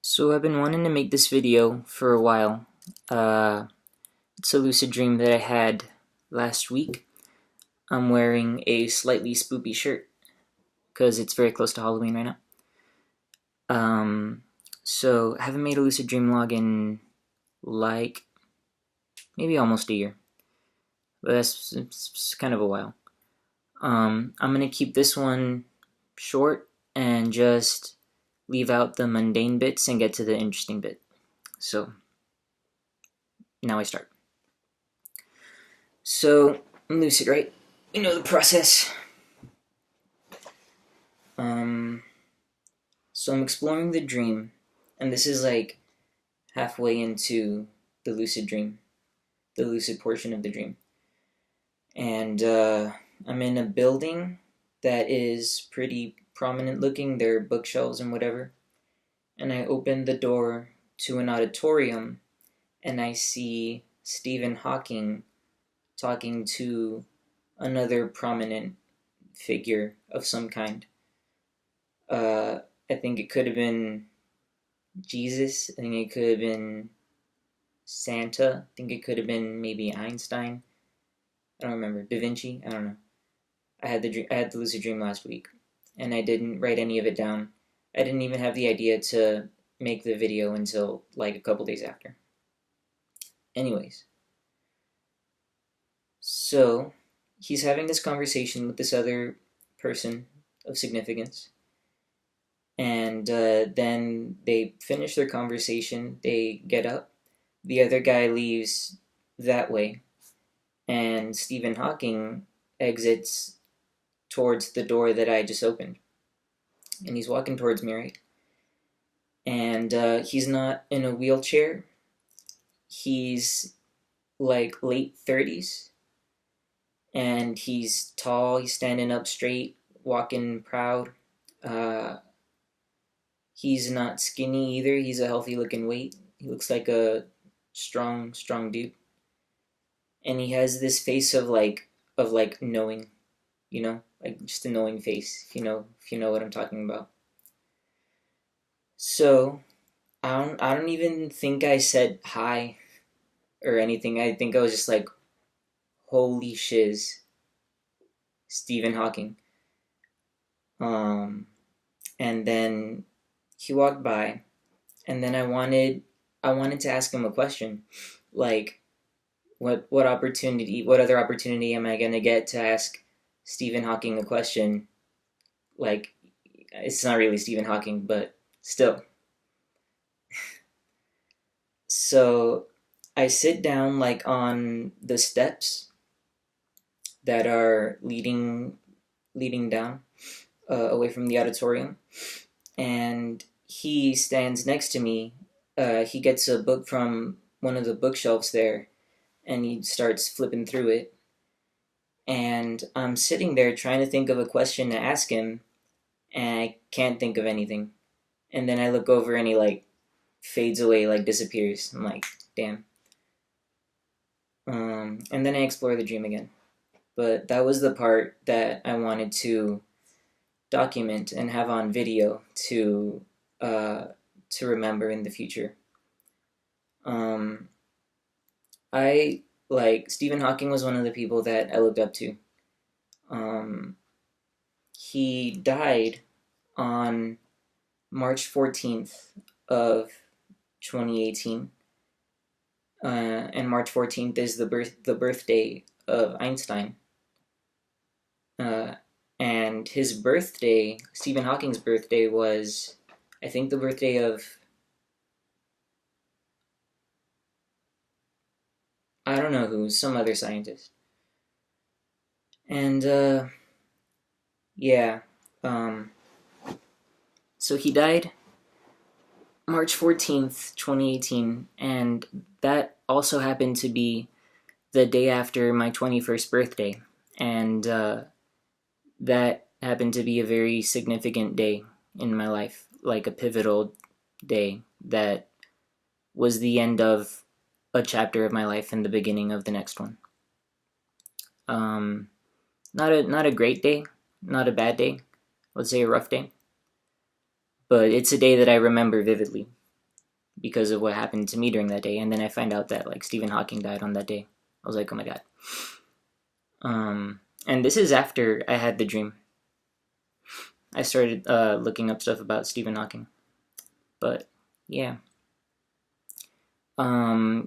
So I've been wanting to make this video for a while. It's a lucid dream that I had last week. I'm wearing a slightly spoopy shirt because it's very close to Halloween right now. Um, so I haven't made a lucid dream log in like maybe almost a year, but it's kind of a while. I'm gonna keep this one short and just leave out the mundane bits and get to the interesting bit. So now I start. So I'm lucid, right? You know the process. Um, so I'm exploring the dream, and this is like halfway into the lucid dream, the lucid portion of the dream. And I'm in a building that is pretty prominent looking. There are bookshelves and whatever. And I open the door to an auditorium, and I see Stephen Hawking talking to another prominent figure of some kind. I think it could have been Jesus. I think it could have been Santa. I think it could have been maybe Einstein. I don't remember. Da Vinci. I don't know. I had the lucid dream last week, and I didn't write any of it down. I didn't even have the idea to make the video until like a couple days after. Anyways, so he's having this conversation with this other person of significance. And then they finish their conversation. They get up. The other guy leaves that way. And Stephen Hawking exits towards the door that I just opened. And he's walking towards me, right? And he's not in a wheelchair. He's like late 30s. And he's tall. He's standing up straight, walking proud. He's not skinny either. He's a healthy looking weight. He looks like a strong dude. And he has this face of like knowing, like just a knowing face, if you know what I'm talking about. So I don't even think I said hi or anything. I think I was just like, holy shiz, Stephen Hawking. And then he walked by, and then I wanted to ask him a question, like, what other opportunity am I gonna get to ask Stephen Hawking a question? Like, it's not really Stephen Hawking, but still. So I sit down like on the steps that are leading down away from the auditorium, and he stands next to me. He gets a book from one of the bookshelves there, and he starts flipping through it. And I'm sitting there trying to think of a question to ask him, and I can't think of anything. And then I look over, and he like fades away, like disappears. I'm like, damn. And then I explore the dream again. But that was the part that I wanted to document and have on video to remember in the future. I like Stephen Hawking was one of the people that I looked up to. He died on March 14th of 2018. And March 14th is the birthday of Einstein. And his birthday, Stephen Hawking's birthday, was, I think, the birthday of, I don't know who, some other scientist. And yeah, so he died March 14th, 2018, and that also happened to be the day after my 21st birthday. And that happened to be a very significant day in my life, like a pivotal day that was the end of a chapter of my life and the beginning of the next one. Not a great day, not a bad day. Let's say a rough day, but it's a day that I remember vividly. because of what happened to me during that day. And then I find out that like Stephen Hawking died on that day. I was like, oh my god. And this is after I had the dream. I started looking up stuff about Stephen Hawking. But yeah,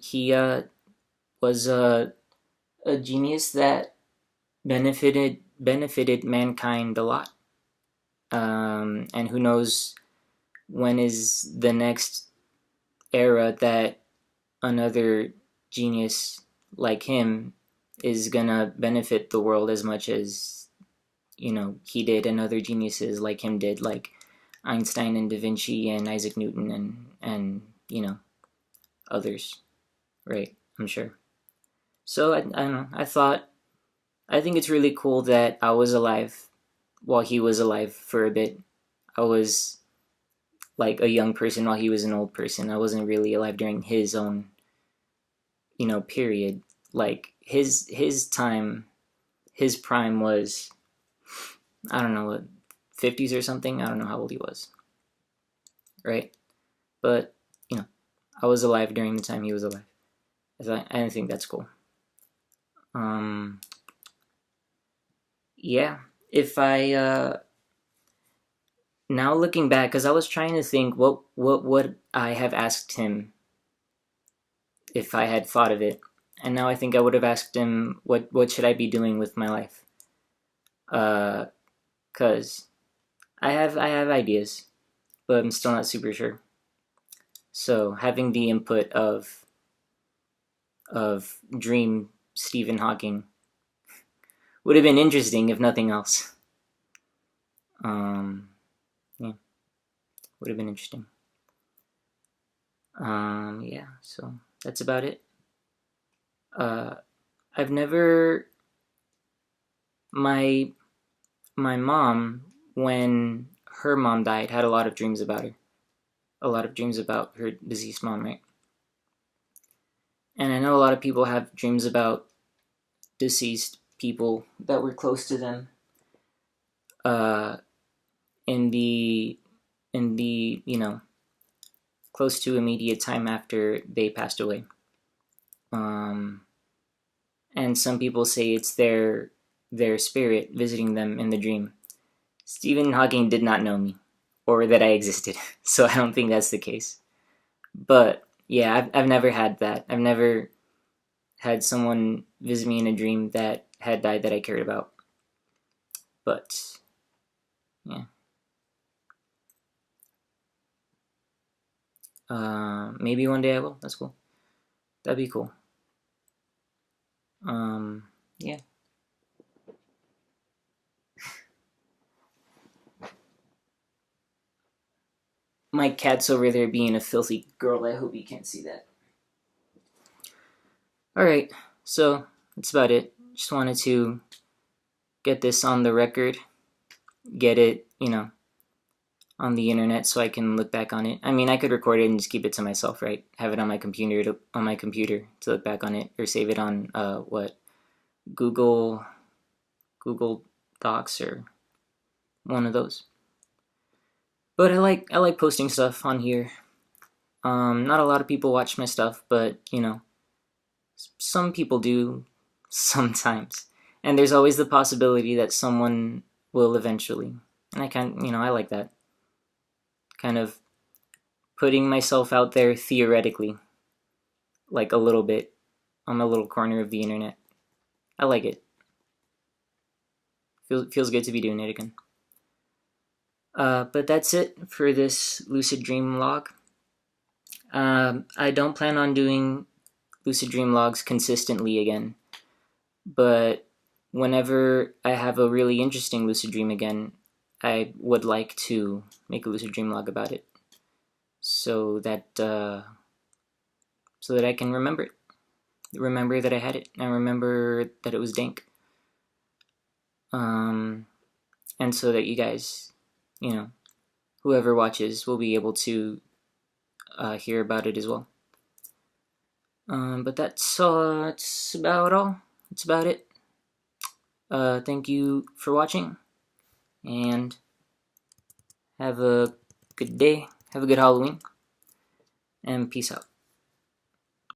he was a genius that benefited mankind a lot. And who knows when is the next era that another genius like him is gonna benefit the world as much as, you know, he did, and other geniuses like him did, like Einstein and Da Vinci and Isaac Newton and you know, others, right? I'm sure. So I don't know. I think it's really cool that I was alive while he was alive for a bit. I was like a young person while he was an old person. I wasn't really alive during his own, you know, period. Like his time, his prime was, I don't know, what, 50s or something. I don't know how old he was, right? But you know, I was alive during the time he was alive. I think that's cool. Yeah. If I now looking back, because I was trying to think what would I have asked him if I had thought of it, and now I think I would have asked him what should I be doing with my life. Cause I have ideas, but I'm still not super sure. So having the input of Dream Stephen Hawking would have been interesting if nothing else. Yeah, would have been interesting. Yeah, so that's about it. I've never my mom, when her mom died, had a lot of dreams about her. A lot of dreams about her deceased mom, right? And I know a lot of people have dreams about deceased people that were close to them. In the you know, close to immediate time after they passed away. And some people say it's their spirit visiting them in the dream. Stephen Hawking did not know me or that I existed, so I don't think that's the case. But yeah, I've never had that. I've never had someone visit me in a dream that had died that I cared about. But yeah. Maybe one day I will. That's cool. That'd be cool. Yeah. My cat's over there being a filthy girl. I hope you can't see that. Alright, so that's about it. Just wanted to get this on the record. Get it, you know, on the internet so I can look back on it. I mean, I could record it and just keep it to myself, right? Have it on my computer to look back on it, or save it on Google Docs or one of those. But I like posting stuff on here. Not a lot of people watch my stuff, but you know, some people do sometimes. And there's always the possibility that someone will eventually. And I like that. Kind of putting myself out there theoretically, like a little bit, on a little corner of the internet. I like it. Feels good to be doing it again. But that's it for this lucid dream log. I don't plan on doing lucid dream logs consistently again, but whenever I have a really interesting lucid dream again, I would like to make a lucid dream log about it, so that I can remember that I had it, and remember that it was dank. And so that you guys, you know, whoever watches will be able to hear about it as well. But that's about all. That's about it. Thank you for watching, and have a good day. Have a good Halloween. and peace out.